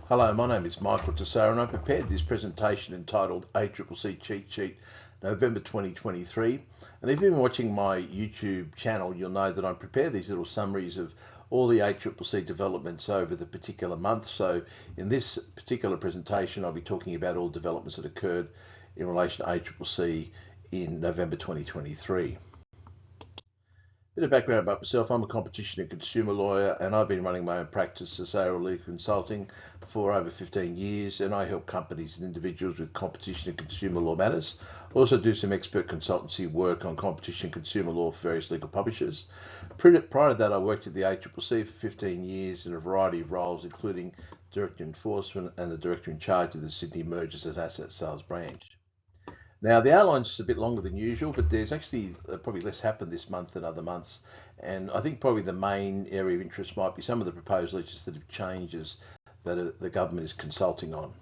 Hello, my name is Michael Tessaro and I prepared this presentation entitled ACCC Cheat Sheet November 2023. And if you've been watching my YouTube channel, you'll know that I prepare these little summaries of all the ACCC developments over the particular month. So in this particular presentation, I'll be talking about all developments that occurred in relation to ACCC in November 2023. Bit of background about myself. I'm a competition and consumer lawyer and I've been running my own practice, Tessaro Legal Consulting, for over 15 years, and I help companies and individuals with competition and consumer law matters. I also do some expert consultancy work on competition and consumer law for various legal publishers. Prior to that, I worked at the ACCC for 15 years in a variety of roles, including Director Enforcement and the Director in charge of the Sydney Mergers and Asset Sales branch. Now, the outline's just a bit longer than usual, but there's actually probably less happened this month than other months. And I think probably the main area of interest might be some of the proposed legislative changes that the government is consulting on.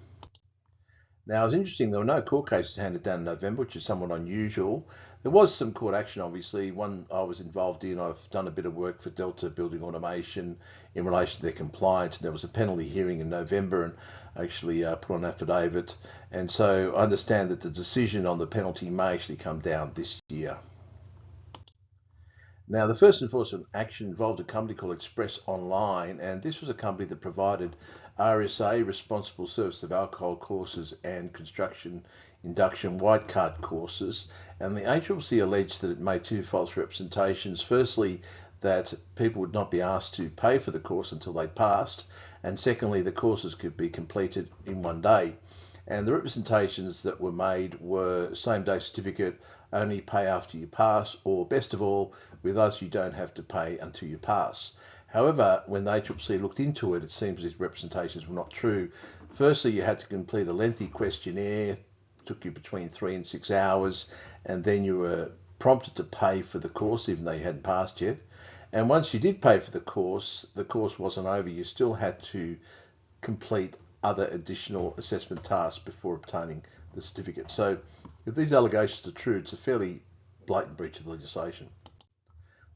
Now, it was interesting, there were no court cases handed down in November, which is somewhat unusual. There was some court action, obviously. One I was involved in, I've done a bit of work for Delta Building Automation in relation to their compliance. There was a penalty hearing in November and actually put on affidavit. And so I understand that the decision on the penalty may actually come down this year. Now, the first enforcement action involved a company called Express Online, and this was a company that provided RSA, Responsible Service of Alcohol courses, and construction induction white card courses. And the ACCC alleged that it made two false representations. Firstly, that people would not be asked to pay for the course until they passed, and secondly, the courses could be completed in one day. And the representations that were made were same-day certificate, only pay after you pass, or best of all, with us you don't have to pay until you pass. However, when the ACCC looked into it, it seems these representations were not true. Firstly, you had to complete a lengthy questionnaire, took you between 3 and 6 hours, and then you were prompted to pay for the course, even though you hadn't passed yet. And once you did pay for the course wasn't over. You still had to complete other additional assessment tasks before obtaining the certificate. So if these allegations are true, it's a fairly blatant breach of legislation.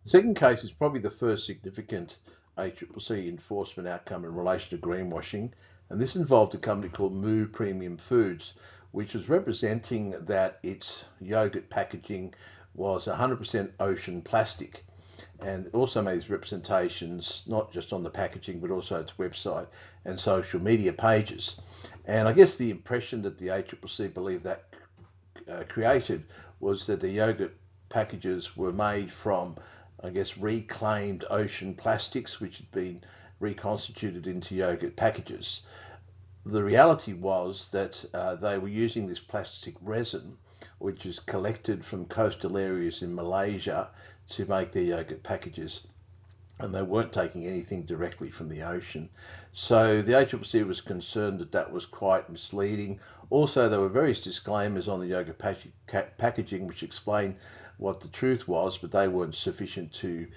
The second case is probably the first significant ACCC enforcement outcome in relation to greenwashing, and this involved a company called Moo Premium Foods, which was representing that its yogurt packaging was 100% ocean plastic. And it also made these representations not just on the packaging but also its website and social media pages. And I guess the impression that the ACCC believed that created was that the yogurt packages were made from, I guess, reclaimed ocean plastics which had been reconstituted into yogurt packages. The reality was that they were using this plastic resin, which is collected from coastal areas in Malaysia, to make their yogurt packages, and they weren't taking anything directly from the ocean. So the ACCC was concerned that that was quite misleading. Also, there were various disclaimers on the yogurt packaging which explained what the truth was, but they weren't sufficient to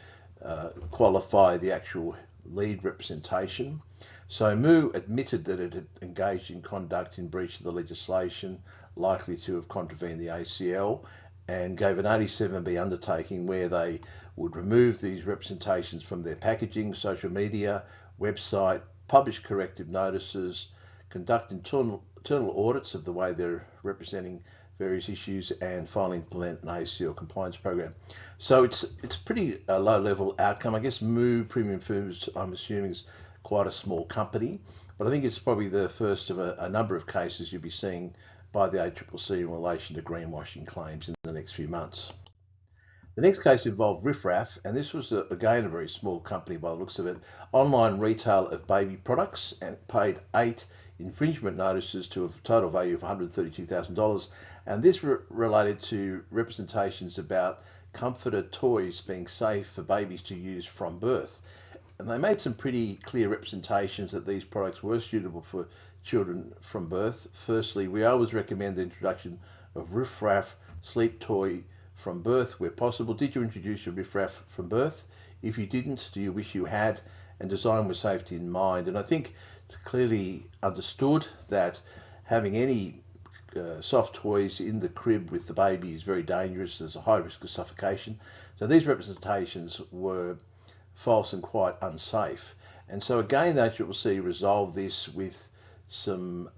qualify the actual lead representation. So Moo admitted that it had engaged in conduct in breach of the legislation, likely to have contravened the ACL, and gave an 87B undertaking where they would remove these representations from their packaging, social media, website, publish corrective notices, conduct internal audits of the way they're representing various issues, and finally implement an ACL compliance program. So it's pretty low level outcome. I guess Moo Premium Foods, I'm assuming, is quite a small company, but I think it's probably the first of a number of cases you'll be seeing by the ACCC in relation to greenwashing claims in the next few months. The next case involved Riff Raff, and this was again a very small company by the looks of it, online retail of baby products, and paid 8 infringement notices to a total value of $132,000, and this related to representations about comforter toys being safe for babies to use from birth. And they made some pretty clear representations that these products were suitable for children from birth. Firstly, we always recommend the introduction of Riff Raff sleep toy from birth where possible. Did you introduce your Riff Raff from birth? If you didn't, do you wish you had? And design with safety in mind. And I think it's clearly understood that having any soft toys in the crib with the baby is very dangerous. There's a high risk of suffocation. So these representations were false and quite unsafe. And so again, the ACCC resolved this with some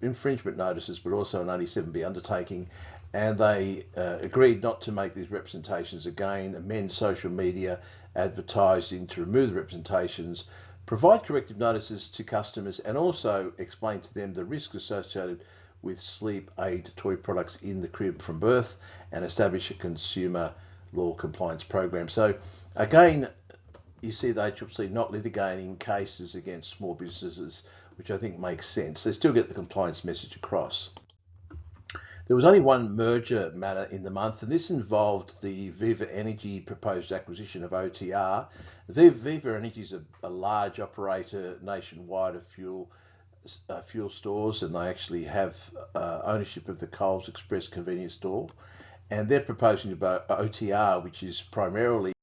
infringement notices, but also an 87B undertaking, and they agreed not to make these representations again, amend social media advertising to remove the representations, provide corrective notices to customers, and also explain to them the risk associated with sleep aid toy products in the crib from birth, and establish a consumer law compliance program. So again, you see the ACCC not litigating cases against small businesses, which I think makes sense. They still get the compliance message across. There was only one merger matter in the month, and this involved the Viva Energy proposed acquisition of OTR. Viva Energy is a large operator nationwide of fuel stores, and they actually have ownership of the Coles Express convenience store. And they're proposing to buy OTR, which is primarily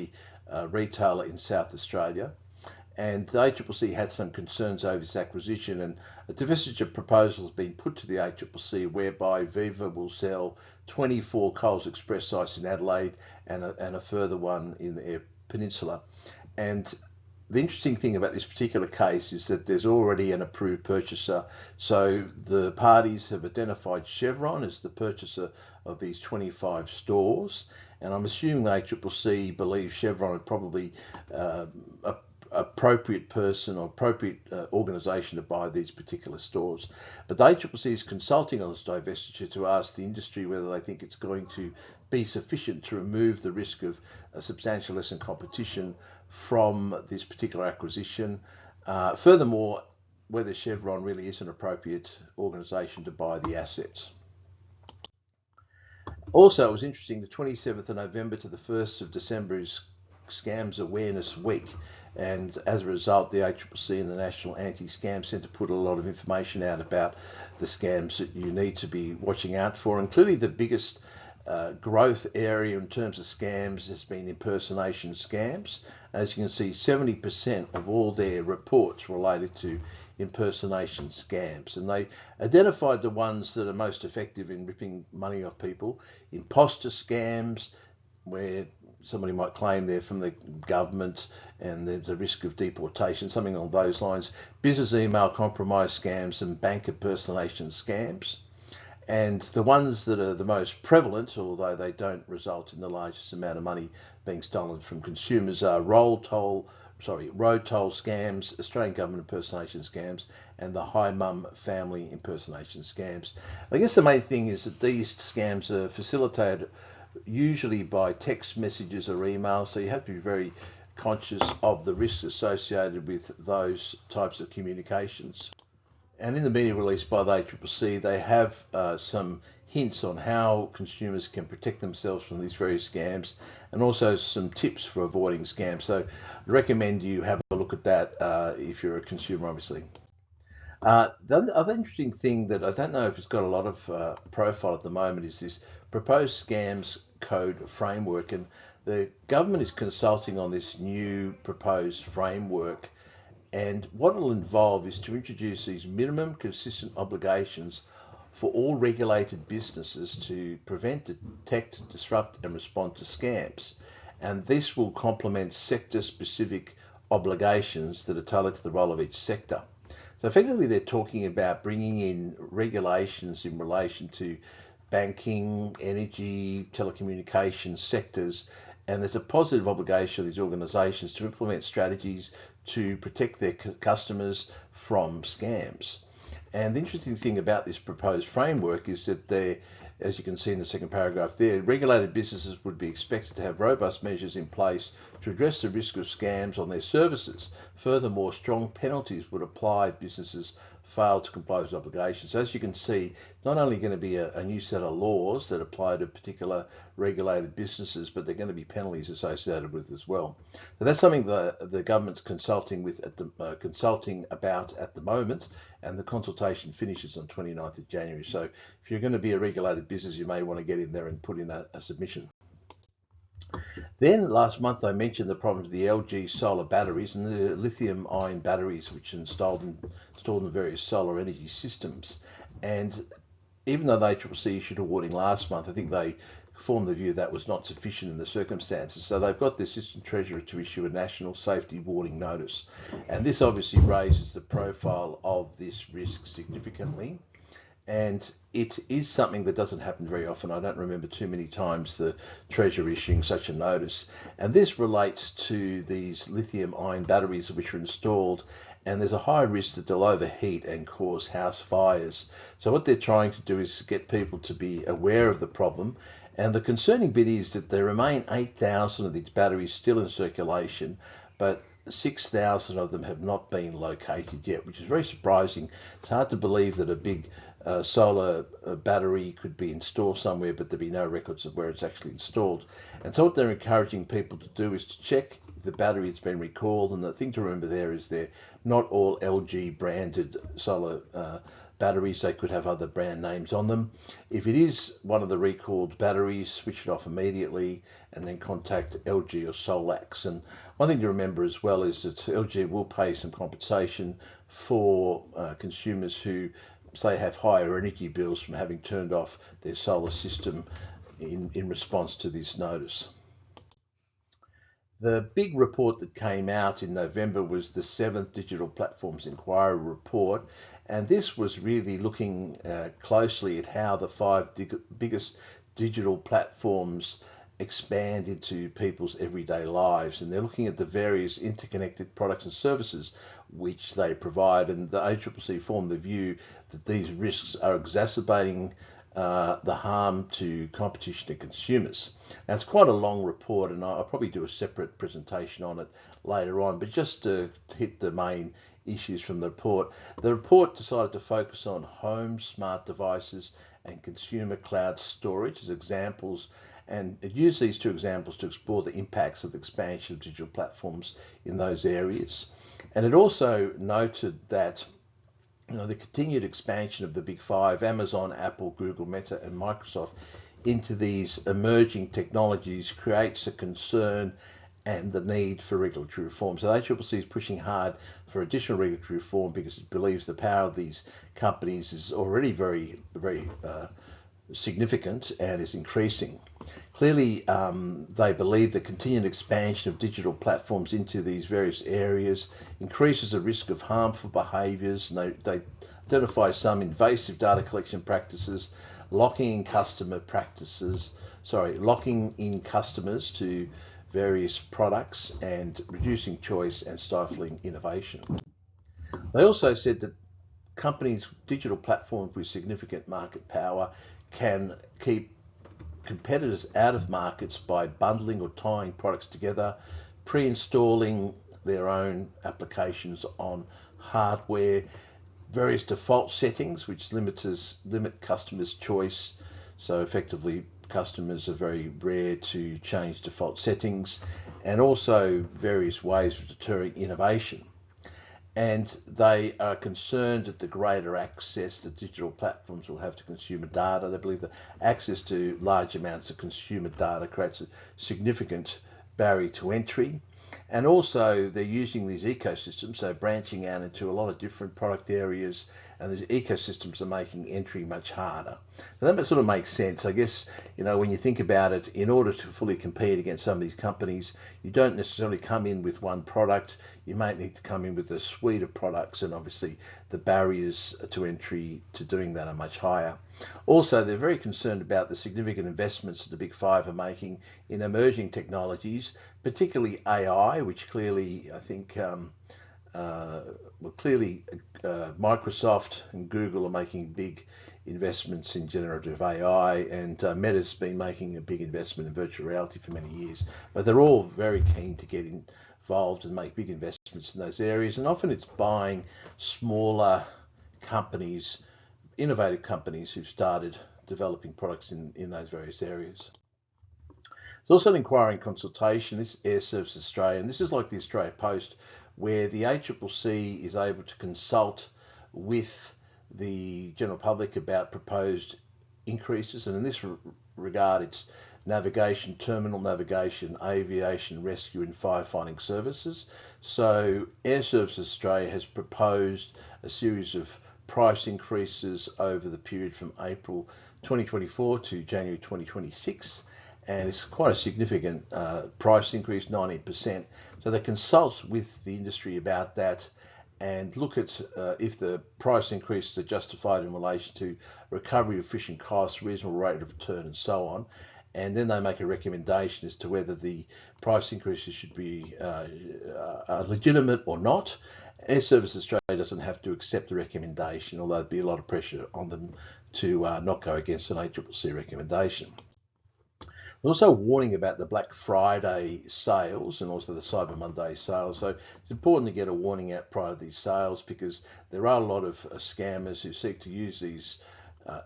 a retailer in South Australia. And the ACCC had some concerns over this acquisition, and a divestiture proposal has been put to the ACCC whereby Viva will sell 24 Coles Express sites in Adelaide and a further one in the Eyre Peninsula. And the interesting thing about this particular case is that there's already an approved purchaser. So the parties have identified Chevron as the purchaser of these 25 stores. And I'm assuming the ACCC believes Chevron is probably appropriate person or appropriate organisation to buy these particular stores. But the ACCC is consulting on this divestiture to ask the industry whether they think it's going to be sufficient to remove the risk of a substantial loss in competition from this particular acquisition. Furthermore, whether Chevron really is an appropriate organisation to buy the assets. Also, it was interesting, the 27th of November to the 1st of December is Scams Awareness Week, and as a result the ACCC and the National Anti-Scam Centre put a lot of information out about the scams that you need to be watching out for, and clearly the biggest growth area in terms of scams has been impersonation scams. As you can see, 70% of all their reports related to impersonation scams, and they identified the ones that are most effective in ripping money off people. Imposter scams, where somebody might claim they're from the government and there's a risk of deportation, something along those lines. Business email compromise scams and bank impersonation scams. And the ones that are the most prevalent, although they don't result in the largest amount of money being stolen from consumers, are road toll scams, Australian government impersonation scams, and the Hi Mum family impersonation scams. I guess the main thing is that these scams are facilitated usually by text messages or emails, so you have to be very conscious of the risks associated with those types of communications. And in the media release by the ACCC, they have some hints on how consumers can protect themselves from these various scams, and also some tips for avoiding scams. So I recommend you have a look at that if you're a consumer, obviously. The other interesting thing that I don't know if it's got a lot of profile at the moment is this proposed scams code framework, and the government is consulting on this new proposed framework, and what it'll involve is to introduce these minimum consistent obligations for all regulated businesses to prevent, detect, disrupt and respond to scams. And this will complement sector-specific obligations that are tailored to the role of each sector. So effectively they're talking about bringing in regulations in relation to banking, energy, telecommunications sectors, and there's a positive obligation of these organisations to implement strategies to protect their customers from scams. And the interesting thing about this proposed framework is that as you can see in the second paragraph there, regulated businesses would be expected to have robust measures in place to address the risk of scams on their services. Furthermore, strong penalties would apply if businesses fail to comply with obligations. As you can see, not only going to be a new set of laws that apply to particular regulated businesses, but they're going to be penalties associated with as well. So that's something the government's consulting about at the moment, and the consultation finishes on 29th of January. So if you're going to be a regulated business, you may want to get in there and put in a submission. Then last month I mentioned the problem of the LG solar batteries and the lithium-ion batteries which are installed in various solar energy systems. And even though the ACCC issued a warning last month, I think they formed the view that was not sufficient in the circumstances. So they've got the Assistant Treasurer to issue a national safety warning notice. And this obviously raises the profile of this risk significantly. And it is something that doesn't happen very often. I don't remember too many times the Treasury issuing such a notice. And this relates to these lithium-ion batteries which are installed, and there's a high risk that they'll overheat and cause house fires. So what they're trying to do is get people to be aware of the problem. And the concerning bit is that there remain 8,000 of these batteries still in circulation, but 6,000 of them have not been located yet, which is very surprising. It's hard to believe that a big solar battery could be installed somewhere, but there'd be no records of where it's actually installed. And so what they're encouraging people to do is to check if the battery has been recalled. And the thing to remember there is they're not all LG branded solar batteries. They could have other brand names on them. If it is one of the recalled batteries, switch it off immediately and then contact LG or Solax. And one thing to remember as well is that LG will pay some compensation for consumers who say have higher energy bills from having turned off their solar system in response to this notice. The big report that came out in November was the 7th Digital Platforms Inquiry report, and this was really looking closely at how the 5 biggest digital platforms expand into people's everyday lives, and they're looking at the various interconnected products and services which they provide. And the ACCC formed the view that these risks are exacerbating the harm to competition to consumers. Now, it's quite a long report, and I'll probably do a separate presentation on it later on, but just to hit the main issues from the report decided to focus on home smart devices and consumer cloud storage as examples, and it used these two examples to explore the impacts of the expansion of digital platforms in those areas. And it also noted that the continued expansion of the big five, Amazon, Apple, Google, Meta, and Microsoft, into these emerging technologies creates a concern and the need for regulatory reform. So the ACCC is pushing hard for additional regulatory reform because it believes the power of these companies is already very, very significant and is increasing. Clearly, they believe the continued expansion of digital platforms into these various areas increases the risk of harmful behaviours, and they identify some invasive data collection practices, locking in customers to various products, and reducing choice and stifling innovation. They also said that digital platforms with significant market power can keep competitors out of markets by bundling or tying products together, pre-installing their own applications on hardware, various default settings which limit customers' choice. So effectively, customers are very rare to change default settings, and also various ways of deterring innovation. And they are concerned at the greater access that digital platforms will have to consumer data. They believe that access to large amounts of consumer data creates a significant barrier to entry. And also they're using these ecosystems, so branching out into a lot of different product areas, and these ecosystems are making entry much harder. Now that sort of makes sense. I guess, when you think about it, in order to fully compete against some of these companies, you don't necessarily come in with one product. You might need to come in with a suite of products, and obviously the barriers to entry to doing that are much higher. Also, they're very concerned about the significant investments that the big five are making in emerging technologies, particularly AI, which clearly, I think, Microsoft and Google are making big investments in generative AI, and Meta's been making a big investment in virtual reality for many years. But they're all very keen to get involved and make big investments in those areas, and often it's buying smaller companies, innovative companies who've started developing products in those various areas. There's also an inquiry and consultation. This is Airservices Australia, and this is like the Australia Post, where the ACCC is able to consult with the general public about proposed increases, and in this regard it's navigation, terminal navigation, aviation, rescue and firefighting services. So Airservices Australia has proposed a series of price increases over the period from April 2024 to January 2026, and it's quite a significant price increase, 19%. So they consult with the industry about that and look at if the price increases are justified in relation to recovery of fishing costs, reasonable rate of return, and so on. And then they make a recommendation as to whether the price increases should be legitimate or not. Air Service Australia doesn't have to accept the recommendation, although there'd be a lot of pressure on them to not go against an ACCC recommendation. There's also a warning about the Black Friday sales and also the Cyber Monday sales. So it's important to get a warning out prior to these sales, because there are a lot of scammers who seek to use these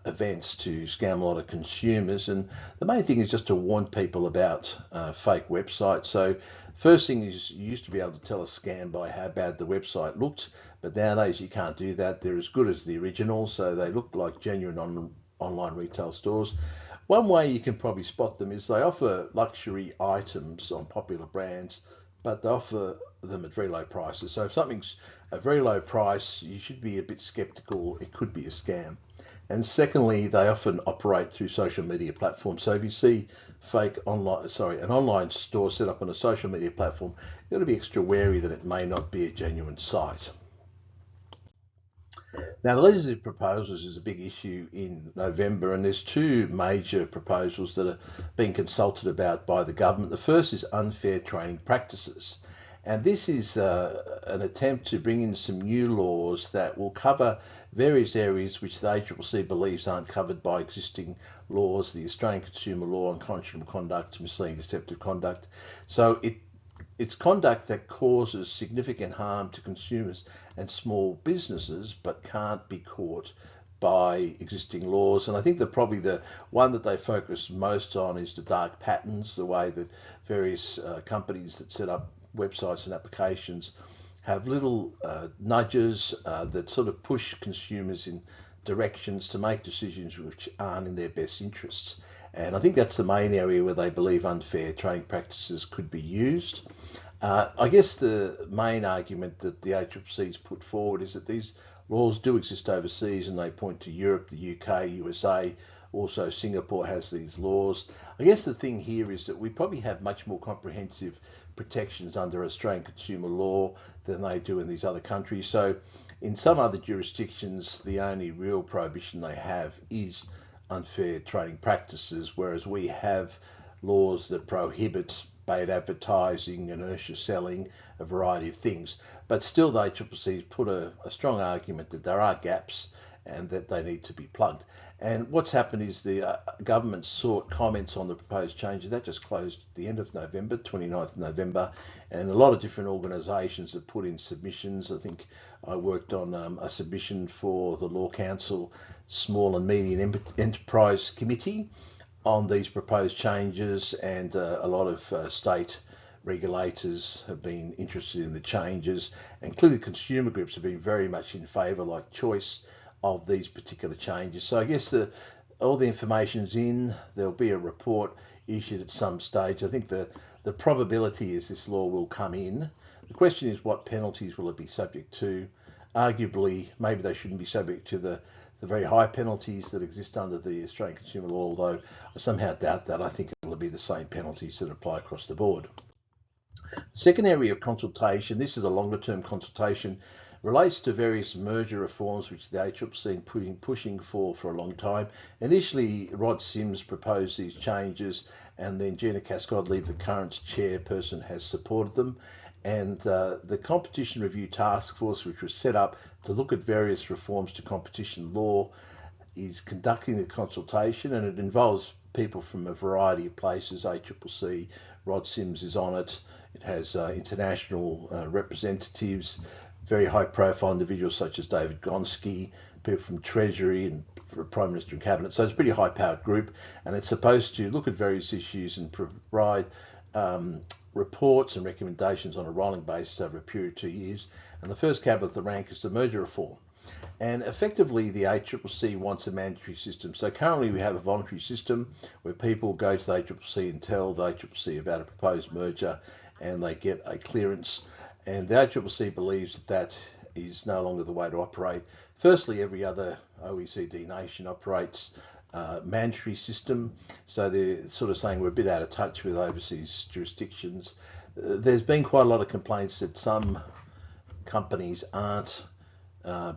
events to scam a lot of consumers. And the main thing is just to warn people about fake websites. So first thing is, you used to be able to tell a scam by how bad the website looked, but nowadays you can't do that. They're as good as the original, so they look like genuine online retail stores. One way you can probably spot them is they offer luxury items on popular brands, but they offer them at very low prices. So if something's a very low price, you should be a bit skeptical. It could be a scam. And secondly, they often operate through social media platforms. So if you see an online store set up on a social media platform, you've got to be extra wary that it may not be a genuine site. Now, the legislative proposals is a big issue in November, and there's two major proposals that are being consulted about by the government. The first is unfair trading practices. And this is an attempt to bring in some new laws that will cover various areas which the ACCC believes aren't covered by existing laws, the Australian Consumer Law on Unconscionable Conduct, Misleading Deceptive Conduct. So it's conduct that causes significant harm to consumers and small businesses, but can't be caught by existing laws. And I think that probably the one that they focus most on is the dark patterns, the way that various companies that set up websites and applications have little nudges that sort of push consumers in directions to make decisions which aren't in their best interests. And I think that's the main area where they believe unfair trading practices could be used. I guess the main argument that the ACCC has put forward is that these laws do exist overseas, and they point to Europe, the UK, USA, also Singapore has these laws. I guess the thing here is that we probably have much more comprehensive protections under Australian consumer law than they do in these other countries. So in some other jurisdictions, the only real prohibition they have is unfair trading practices, whereas we have laws that prohibit bait advertising, inertia selling, a variety of things. But still, the ACCC has put a strong argument that there are gaps and that they need to be plugged. And what's happened is the government sought comments on the proposed changes. That just closed at the end of November, 29th of November, and a lot of different organisations have put in submissions. I think I worked on a submission for the Law Council Small and Medium Enterprise Committee on these proposed changes, and a lot of state regulators have been interested in the changes, and clearly consumer groups have been very much in favour, like Choice, of these particular changes. So I guess all the information's in. There'll be a report issued at some stage. I think the probability is this law will come in. The question is, what penalties will it be subject to? Arguably, maybe they shouldn't be subject to the very high penalties that exist under the Australian Consumer Law, although I somehow doubt that. I think it'll be the same penalties that apply across the board. Second area of consultation, this is a longer term consultation, relates to various merger reforms which the ACCC has been pushing for a long time. Initially, Rod Sims proposed these changes, and then Gina Cascod-Leave, the current chairperson, has supported them. And the Competition Review Task Force, which was set up to look at various reforms to competition law, is conducting a consultation, and it involves people from a variety of places. ACCC, Rod Sims is on it. It has international representatives, very high profile individuals such as David Gonski, people from Treasury and Prime Minister and Cabinet. So it's a pretty high powered group, and it's supposed to look at various issues and provide reports and recommendations on a rolling basis over a period of 2 years. And the first cab of the rank is the merger reform. And effectively, the ACCC wants a mandatory system. So currently we have a voluntary system where people go to the ACCC and tell the ACCC about a proposed merger, and they get a clearance. And the ACCC believes that is no longer the way to operate. Firstly, every other OECD nation operates mandatory system, so they're sort of saying we're a bit out of touch with overseas jurisdictions. There's been quite a lot of complaints that some companies aren't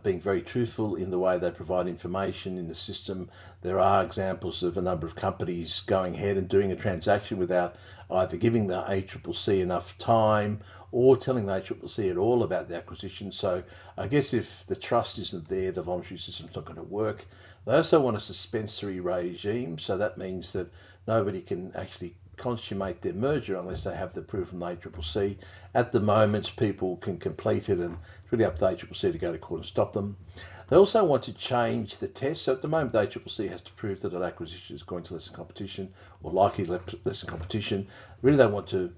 being very truthful in the way they provide information in the system. There are examples of a number of companies going ahead and doing a transaction without either giving the ACCC enough time or telling the ACCC at all about the acquisition. So I guess if the trust isn't there, the voluntary system's not going to work. They also want a suspensory regime, so that means that nobody can actually consummate their merger unless they have the proof from the ACCC. At the moment, people can complete it, and it's really up to the ACCC to go to court and stop them. They also want to change the test. So at the moment, the ACCC has to prove that an acquisition is going to lessen competition or likely to lessen competition. Really, they want to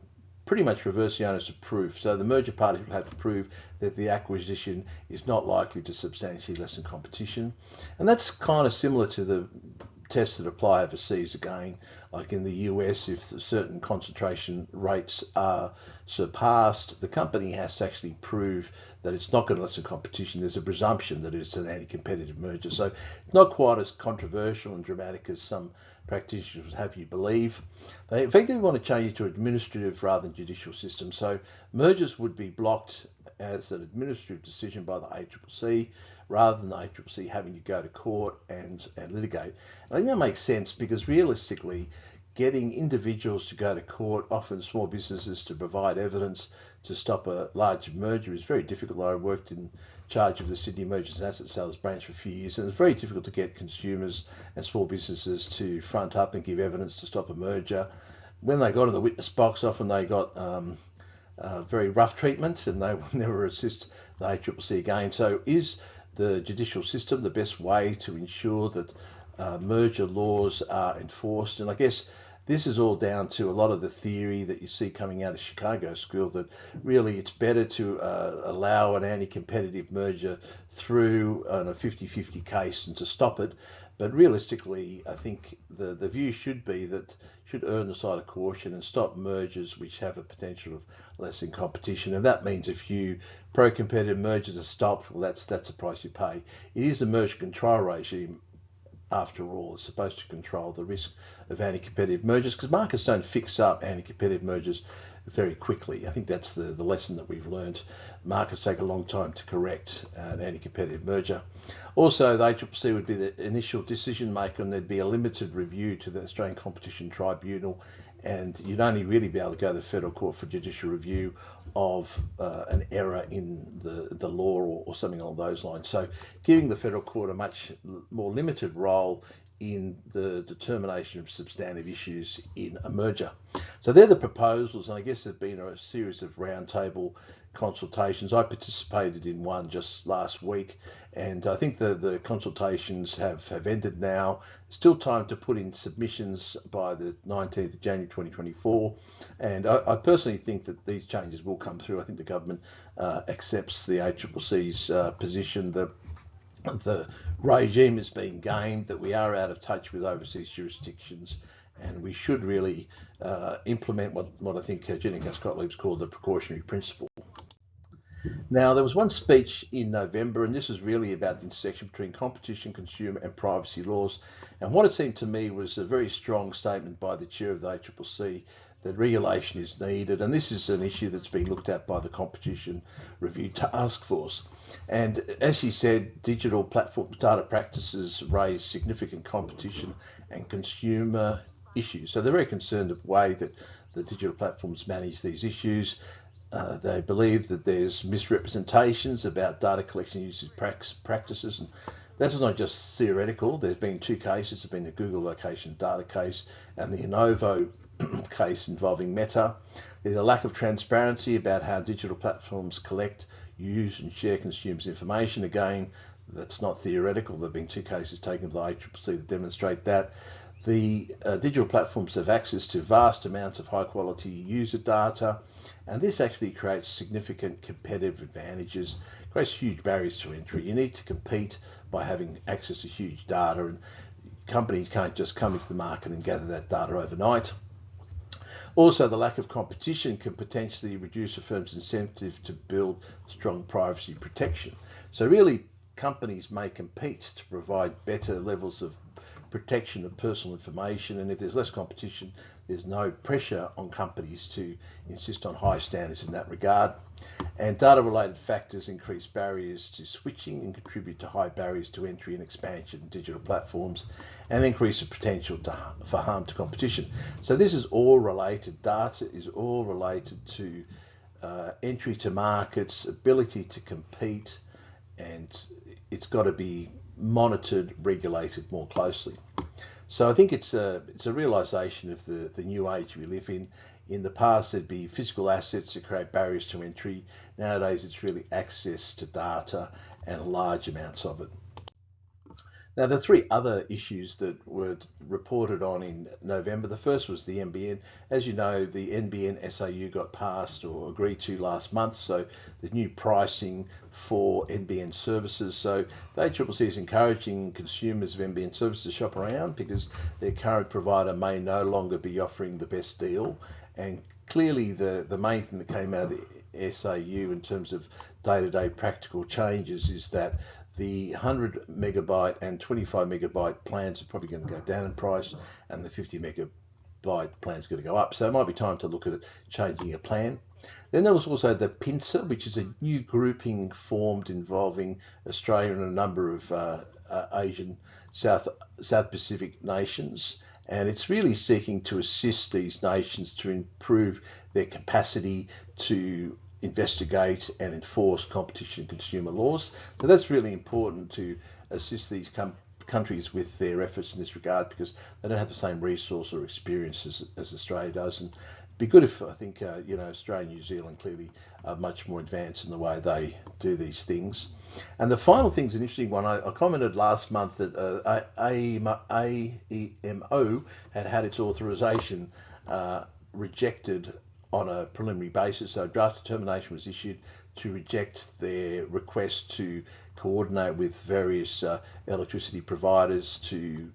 pretty much reverse the onus of proof. So the merger parties will have to prove that the acquisition is not likely to substantially lessen competition. And that's kind of similar to the tests that apply overseas again. Like in the US, if certain concentration rates are surpassed, the company has to actually prove that it's not going to lessen competition. There's a presumption that it's an anti-competitive merger. So it's not quite as controversial and dramatic as some practitioners would have you believe. They effectively want to change it to administrative rather than judicial system. So mergers would be blocked as an administrative decision by the ACCC rather than the ACCC having to go to court and litigate. I think that makes sense because realistically, getting individuals to go to court, often small businesses, to provide evidence to stop a large merger is very difficult. I worked in charge of the Sydney Mergers and Asset Sales branch for a few years, and it's very difficult to get consumers and small businesses to front up and give evidence to stop a merger. When they got in the witness box, often they got very rough treatment, and they will never assist the ACCC again. So is the judicial system the best way to ensure that merger laws are enforced? And I guess this is all down to a lot of the theory that you see coming out of Chicago School, that really it's better to allow an anti-competitive merger through on a 50-50 case and to stop it. But realistically, I think the view should be that should err on the side of caution and stop mergers which have a potential of lessening competition. And that means if you pro-competitive mergers are stopped, well, that's the price you pay. It is a merger control regime. After all, it's supposed to control the risk of anti-competitive mergers because markets don't fix up anti-competitive mergers very quickly. I think that's the lesson that we've learned. Markets take a long time to correct an anti-competitive merger. Also, the ACCC would be the initial decision maker, and there'd be a limited review to the Australian Competition Tribunal, and you'd only really be able to go to the Federal Court for judicial review of an error in the law or something along those lines. So giving the Federal Court a much more limited role in the determination of substantive issues in a merger. So they're the proposals, and I guess there's been a series of roundtable consultations. I participated in one just last week, and I think the consultations have ended now. Still time to put in submissions by the 19th of January 2024, and I personally think that these changes will come through. I think the government accepts the ACCC's position that the regime is being gamed, that we are out of touch with overseas jurisdictions, and we should really implement what I think Jenny Gottlieb's called the precautionary principle. Now, there was one speech in November, and this was really about the intersection between competition, consumer and privacy laws. And what it seemed to me was a very strong statement by the chair of the ACCC that regulation is needed. And this is an issue that's been looked at by the Competition Review Task Force. And as she said, digital platform data practices raise significant competition and consumer issues. So they're very concerned of the way that the digital platforms manage these issues. They believe that there's misrepresentations about data collection usage practices, and that's not just theoretical. There's been two cases. There's been the Google location data case and the Innovo case involving Meta. There's a lack of transparency about how digital platforms collect, use and share consumers' information. Again, that's not theoretical. There have been two cases taken to the ACCC that demonstrate that. The digital platforms have access to vast amounts of high quality user data, and this actually creates significant competitive advantages, creates huge barriers to entry. You need to compete by having access to huge data, and companies can't just come into the market and gather that data overnight. Also, the lack of competition can potentially reduce a firm's incentive to build strong privacy protection. So really, companies may compete to provide better levels of protection of personal information, and if there's less competition, there's no pressure on companies to insist on high standards in that regard. And data-related factors increase barriers to switching and contribute to high barriers to entry and expansion in digital platforms, and increase the potential for harm to competition. So this is all related. Data is all related to entry to markets, ability to compete, and it's got to be monitored, regulated more closely. So I think it's a realisation of the new age we live in. In the past, there'd be physical assets that create barriers to entry. Nowadays, it's really access to data and large amounts of it. Now, the three other issues that were reported on in November, the first was the NBN. As you know, the NBN SAU got passed or agreed to last month, so the new pricing for NBN services. So the ACCC is encouraging consumers of NBN services to shop around because their current provider may no longer be offering the best deal. And clearly the main thing that came out of the SAU in terms of day-to-day practical changes is that the 100 megabyte and 25 megabyte plans are probably going to go down in price, and the 50 megabyte plan is going to go up. So it might be time to look at it, changing a plan. Then there was also the PINSA, which is a new grouping formed involving Australia and a number of Asian, South Pacific nations. And it's really seeking to assist these nations to improve their capacity to investigate and enforce competition and consumer laws. So that's really important to assist these countries with their efforts in this regard, because they don't have the same resource or experience as Australia does. And it'd be good if, I think, Australia and New Zealand clearly are much more advanced in the way they do these things. And the final thing's an interesting one. I commented last month that AEMO had its authorisation rejected on a preliminary basis. So a draft determination was issued to reject their request to coordinate with various electricity providers to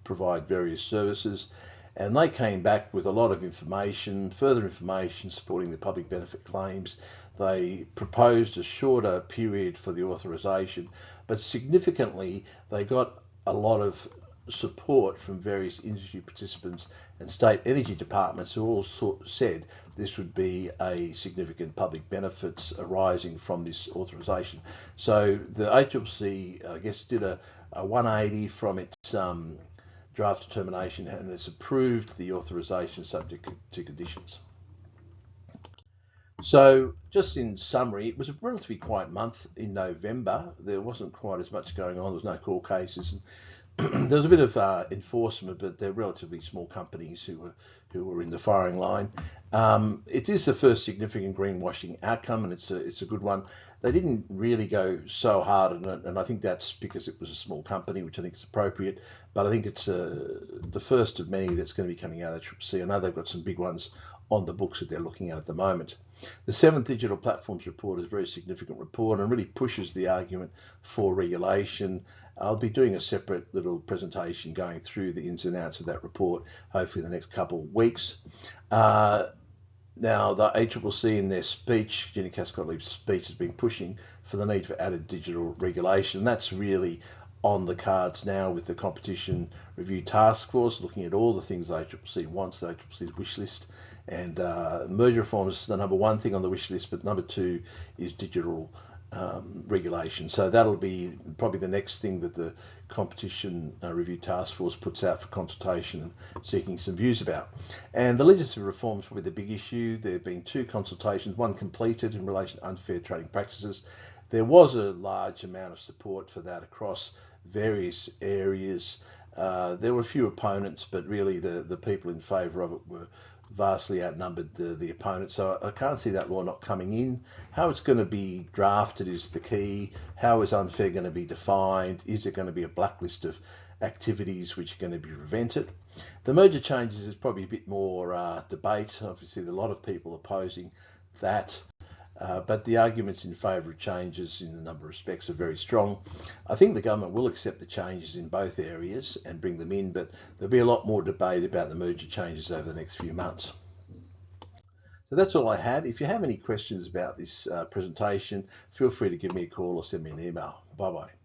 provide various services. And they came back with a lot of information, further information supporting the public benefit claims. They proposed a shorter period for the authorisation, but significantly they got a lot of support from various industry participants and state energy departments who all said this would be a significant public benefits arising from this authorisation. So the ACCC, I guess, did a 180 from its draft determination and has approved the authorisation subject to conditions. So just in summary, it was a relatively quiet month in November. There wasn't quite as much going on. There was no court cases. And there was a bit of enforcement, but they're relatively small companies who were in the firing line. It is the first significant greenwashing outcome, and it's a good one. They didn't really go so hard on it, and I think that's because it was a small company, which I think is appropriate. But I think it's the first of many that's going to be coming out of the ACCC. I know they've got some big ones on the books that they're looking at the moment. The 7th Digital Platforms Report is a very significant report and really pushes the argument for regulation. I'll be doing a separate little presentation going through the ins and outs of that report, hopefully in the next couple of weeks. Now, the ACCC in their speech, Jenny Cass-Gottlieb's speech, has been pushing for the need for added digital regulation. That's really on the cards now with the Competition Review Task Force, looking at all the things the ACCC wants, the ACCC's wish list. And merger reform is the number one thing on the wish list, but number two is digital regulation. So that'll be probably the next thing that the Competition Review Task Force puts out for consultation and seeking some views about. And the legislative reform is probably the big issue. There have been 2 consultations, one completed in relation to unfair trading practices. There was a large amount of support for that across various areas. There were a few opponents, but really the people in favour of it were vastly outnumbered the opponents. So I can't see that law not coming in. How it's going to be drafted is the key. How is unfair going to be defined? Is it going to be a blacklist of activities which are going to be prevented? The merger changes is probably a bit more debate. Obviously, there are a lot of people opposing that. But the arguments in favour of changes in a number of respects are very strong. I think the government will accept the changes in both areas and bring them in, but there'll be a lot more debate about the merger changes over the next few months. So that's all I had. If you have any questions about this presentation, feel free to give me a call or send me an email. Bye bye.